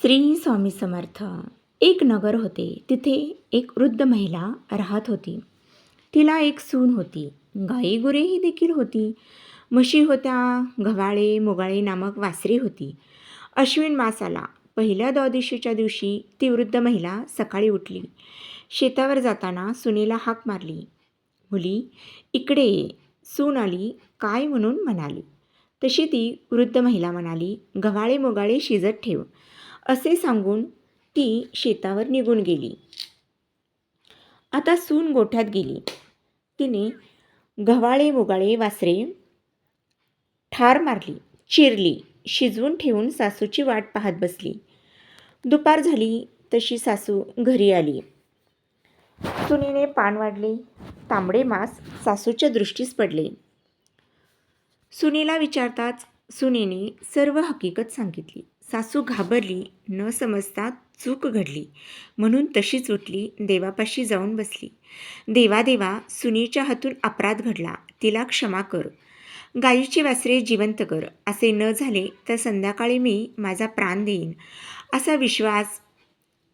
श्री स्वामी समर्थ. एक नगर होते. तिथे एक वृद्ध महिला राहत होती. तिला एक सून होती. गाई गुरेही देखील होती. म्हशी होत्या. गव्हाळे मुगाळे नामक वासरे होती. अश्विन मास आला. पहिल्या द्वादशीच्या दिवशी ती वृद्ध महिला सकाळी उठली. शेतावर जाताना सुनेला हाक मारली. मुली, इकडे ये. सून आली काय म्हणून म्हणाली. तशी ती वृद्ध महिला म्हणाली, गव्हाळे मुगाळे शिजत ठेव, असे सांगून ती शेतावर निघून गेली. आता सून गोठ्यात गेली. तिने गव्हाळे मुगाळे वासरे ठार मारली, चिरली, शिजवून ठेवून सासूची वाट पाहत बसली. दुपार झाली तशी सासू घरी आली. सुनेने पान वाढले. तांबडे मांस सासूच्या दृष्टीस पडले. सुनेला विचारताच सुनेने सर्व हकीकत सांगितली. सासू घाबरली. न समजता चूक घडली म्हणून तशीच उठली. देवापाशी जाऊन बसली. देवा देवा, सुनेच्या हातून अपराध घडला, तिला क्षमा कर. गायीचे वासरे जिवंत कर. असे न झाले तर संध्याकाळी मी माझा प्राण देईन, असा विश्वास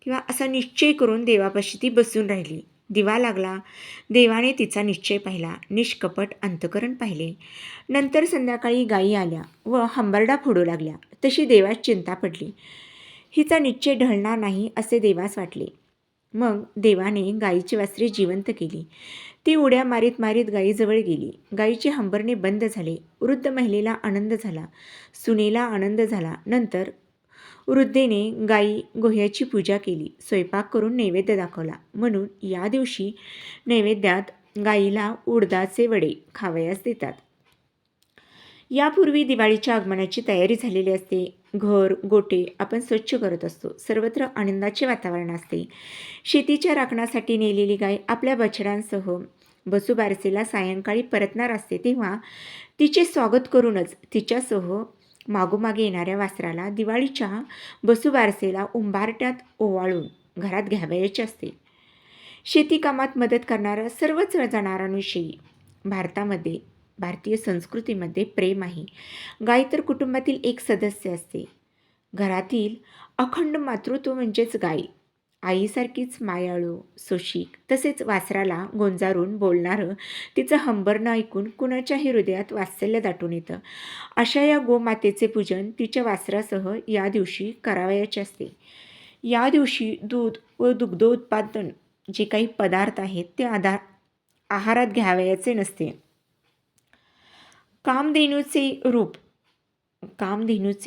किंवा असा निश्चय करून देवापाशी ती बसून राहिली. दिवा लागला. देवाने तिचा निश्चय पाहिला. निष्कपट अंतकरण पाहिले. नंतर संध्याकाळी गायी आल्या व हंबरडा फोडू लागल्या. तशी देवास चिंता पडली. हिचा निश्चय ढळणार नाही असे देवास वाटले. मग देवाने गायीची वासरे जिवंत केली. ती उड्या मारीत मारीत गायीजवळ गेली. गायीचे हंबरणे बंद झाले. वृद्ध महिलेला आनंद झाला. सुनेला आनंद झाला. नंतर वृद्धेने गायी गोह्याची पूजा केली. स्वयंपाक करून नैवेद्य दाखवला. म्हणून या दिवशी नैवेद्यात गायीला उडदाचे वडे खावयास देतात. यापूर्वी दिवाळीच्या आगमनाची तयारी झालेली असते. घर गोटे आपण स्वच्छ करत असतो. सर्वत्र आनंदाचे वातावरण असते. शेतीच्या राखणासाठी नेलेली गाय आपल्या बछड्यांसह वसुबारसेला सायंकाळी परतणार असते. तेव्हा तिचे स्वागत करूनच तिच्यासह मागोमागे येणाऱ्या वासराला दिवाळीच्या वसुबारसेला उंबारट्यात ओवाळून घरात घ्यावयाचे असते. शेतीकामात मदत करणाऱ्या सर्वच जनावरांविषयी भारतीय संस्कृतीमध्ये प्रेम आहे. गाय तर कुटुंबातील एक सदस्य असते. घरातील अखंड मातृत्व म्हणजेच गाय. आईसारखीच मायाळू, सोशिक, तसेच वासराला गोंजारून बोलणारं तिचं हंबरणं ऐकून कुणाच्याही हृदयात वात्सल्य दाटून येतं. अशा या गोमातेचे पूजन तिच्या वासरासह या दिवशी करावयाचे असते. या दिवशी दूध व दुग्धोत्पादन जे काही पदार्थ आहेत ते आहारात घ्यावयाचे नसते. कामधेनूचे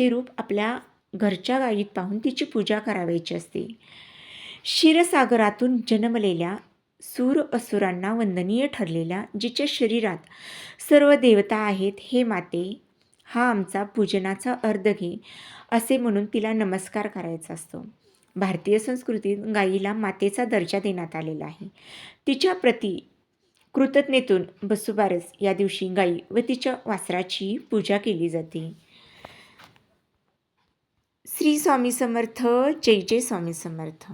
रूप आपल्या घरच्या गायीत पाहून तिची पूजा करावयाची असते. क्षीरसागरातून जन्मलेल्या सूर असुरांना वंदनीय ठरलेल्या जिच्या शरीरात सर्व देवता आहेत, हे माते, हा आमचा पूजनाचा अर्ध घे, असे म्हणून तिला नमस्कार करायचा असतो. भारतीय संस्कृतीत गायीला मातेचा दर्जा देण्यात आलेला आहे. तिच्या प्रती कृतज्ञतेतून वसुबारस या दिवशी गायी व तिच्या वासराची पूजा केली जाते. श्री स्वामी समर्थ. जय जय स्वामी समर्थ.